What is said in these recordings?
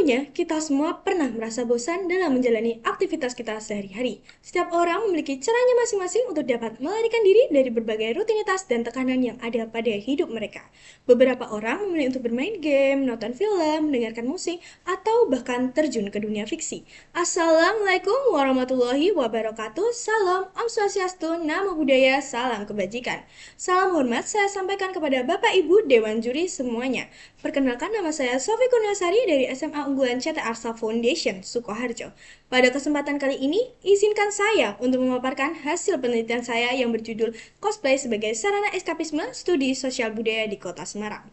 Tentunya, kita semua pernah merasa bosan dalam menjalani aktivitas kita sehari-hari. Setiap orang memiliki caranya masing-masing untuk dapat melarikan diri dari berbagai rutinitas dan tekanan yang ada pada hidup mereka. Beberapa orang memilih untuk bermain game, nonton film, mendengarkan musik, atau bahkan terjun ke dunia fiksi. Assalamualaikum warahmatullahi wabarakatuh. Salam, Om Swastiastu, Namo Buddhaya, salam kebajikan. Salam hormat saya sampaikan kepada Bapak Ibu Dewan Juri semuanya. Perkenalkan, nama saya Sofi Kurniasari dari SMA Unggulan CT Arsa Foundation, Sukoharjo. Pada kesempatan kali ini, izinkan saya untuk memaparkan hasil penelitian saya yang berjudul Cosplay sebagai Sarana Eskapisme Studi Sosial Budaya di Kota Semarang.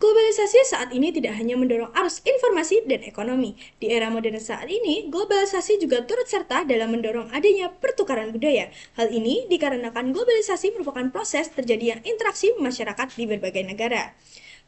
Globalisasi saat ini tidak hanya mendorong arus informasi dan ekonomi. Di era modern saat ini, globalisasi juga turut serta dalam mendorong adanya pertukaran budaya. Hal ini dikarenakan globalisasi merupakan proses terjadinya interaksi masyarakat di berbagai negara.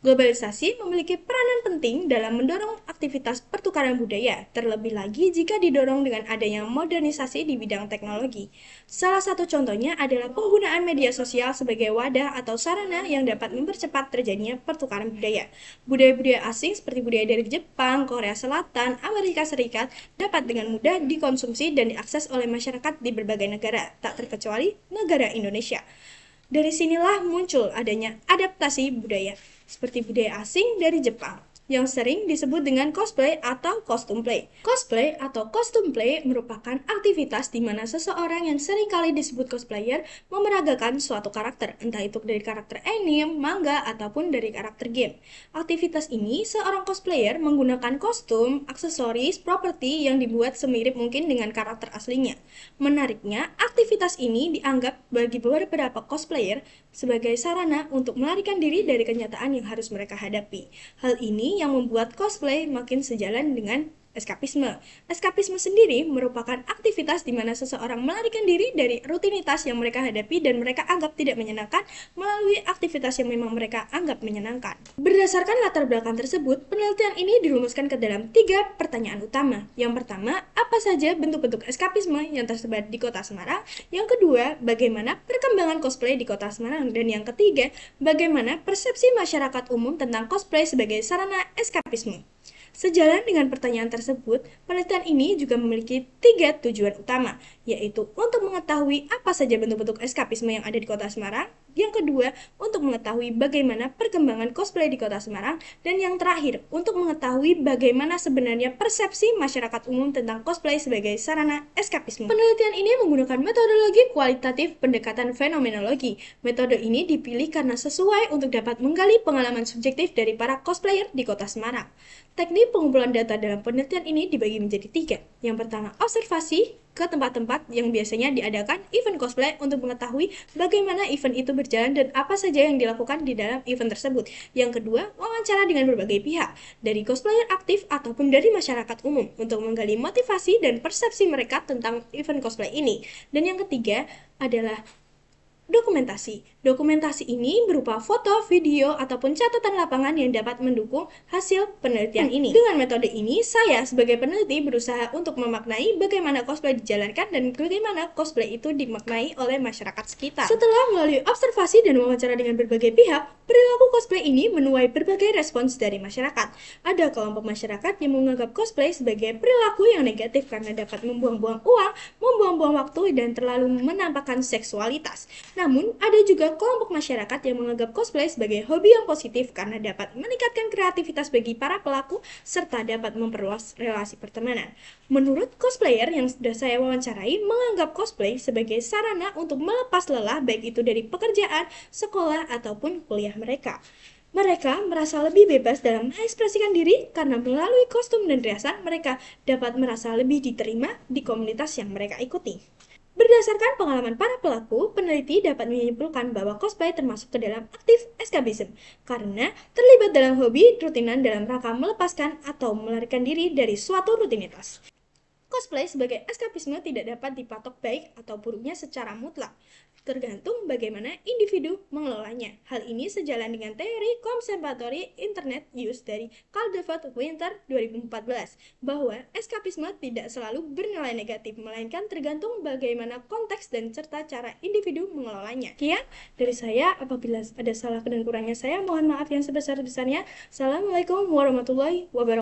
Globalisasi memiliki peranan penting dalam mendorong aktivitas pertukaran budaya, terlebih lagi jika didorong dengan adanya modernisasi di bidang teknologi. Salah satu contohnya adalah penggunaan media sosial sebagai wadah atau sarana yang dapat mempercepat terjadinya pertukaran budaya. Budaya-budaya asing seperti budaya dari Jepang, Korea Selatan, Amerika Serikat dapat dengan mudah dikonsumsi dan diakses oleh masyarakat di berbagai negara, tak terkecuali negara Indonesia. Dari sinilah muncul adanya adaptasi budaya, seperti budaya asing dari Jepang, yang sering disebut dengan cosplay atau costume play. Cosplay atau costume play merupakan aktivitas di mana seseorang yang seringkali disebut cosplayer memeragakan suatu karakter, entah itu dari karakter anime, manga, ataupun dari karakter game. Aktivitas ini, seorang cosplayer menggunakan kostum, aksesoris, properti yang dibuat semirip mungkin dengan karakter aslinya. Menariknya, aktivitas ini dianggap bagi beberapa cosplayer sebagai sarana untuk melarikan diri dari kenyataan yang harus mereka hadapi. Hal ini yang membuat cosplay makin sejalan dengan eskapisme. Eskapisme sendiri merupakan aktivitas di mana seseorang melarikan diri dari rutinitas yang mereka hadapi dan mereka anggap tidak menyenangkan melalui aktivitas yang memang mereka anggap menyenangkan. Berdasarkan latar belakang tersebut, penelitian ini dirumuskan ke dalam 3 pertanyaan utama. Yang pertama, apa saja bentuk-bentuk eskapisme yang tersebar di Kota Semarang? Yang kedua, bagaimana perkembangan cosplay di Kota Semarang? Dan yang ketiga, bagaimana persepsi masyarakat umum tentang cosplay sebagai sarana eskapisme? Sejalan dengan pertanyaan tersebut, penelitian ini juga memiliki 3 tujuan utama, yaitu untuk mengetahui apa saja bentuk-bentuk eskapisme yang ada di Kota Semarang, yang kedua, untuk mengetahui bagaimana perkembangan cosplay di Kota Semarang, dan yang terakhir, untuk mengetahui bagaimana sebenarnya persepsi masyarakat umum tentang cosplay sebagai sarana eskapisme. Penelitian ini menggunakan metodologi kualitatif pendekatan fenomenologi. Metode ini dipilih karena sesuai untuk dapat menggali pengalaman subjektif dari para cosplayer di Kota Semarang. Teknik pengumpulan data dalam penelitian ini dibagi menjadi 3. Yang pertama, observasi ke tempat-tempat yang biasanya diadakan event cosplay untuk mengetahui bagaimana event itu berjalan dan apa saja yang dilakukan di dalam event tersebut. Yang kedua, wawancara dengan berbagai pihak, dari cosplayer aktif ataupun dari masyarakat umum untuk menggali motivasi dan persepsi mereka tentang event cosplay ini. Dan yang ketiga adalah dokumentasi. Dokumentasi ini berupa foto, video, ataupun catatan lapangan yang dapat mendukung hasil penelitian ini. Dengan metode ini, saya sebagai peneliti berusaha untuk memaknai bagaimana cosplay dijalankan dan bagaimana cosplay itu dimaknai oleh masyarakat sekitar. Setelah melalui observasi dan wawancara dengan berbagai pihak, perilaku cosplay ini menuai berbagai respons dari masyarakat. Ada kelompok masyarakat yang menganggap cosplay sebagai perilaku yang negatif karena dapat membuang-buang uang, membuang-buang waktu, dan terlalu menampakkan seksualitas. Namun, ada juga kelompok masyarakat yang menganggap cosplay sebagai hobi yang positif karena dapat meningkatkan kreativitas bagi para pelaku serta dapat memperluas relasi pertemanan. Menurut cosplayer yang sudah saya wawancarai, menganggap cosplay sebagai sarana untuk melepas lelah baik itu dari pekerjaan, sekolah, ataupun kuliah mereka. Mereka merasa lebih bebas dalam mengekspresikan diri karena melalui kostum dan riasan mereka dapat merasa lebih diterima di komunitas yang mereka ikuti. Berdasarkan pengalaman para pelaku, peneliti dapat menyimpulkan bahwa cosplay termasuk ke dalam aktif eskapisme karena terlibat dalam hobi rutinan dalam rangka melepaskan atau melarikan diri dari suatu rutinitas. Cosplay sebagai eskapisme tidak dapat dipatok baik atau buruknya secara mutlak, tergantung bagaimana individu mengelolanya. Hal ini sejalan dengan teori compensatory internet use dari Calderwood Winter 2014, bahwa eskapisme tidak selalu bernilai negatif, melainkan tergantung bagaimana konteks dan serta cara individu mengelolanya. Sekian dari saya, apabila ada salah dan kurangnya saya mohon maaf yang sebesar-besarnya. Assalamualaikum warahmatullahi wabarakatuh.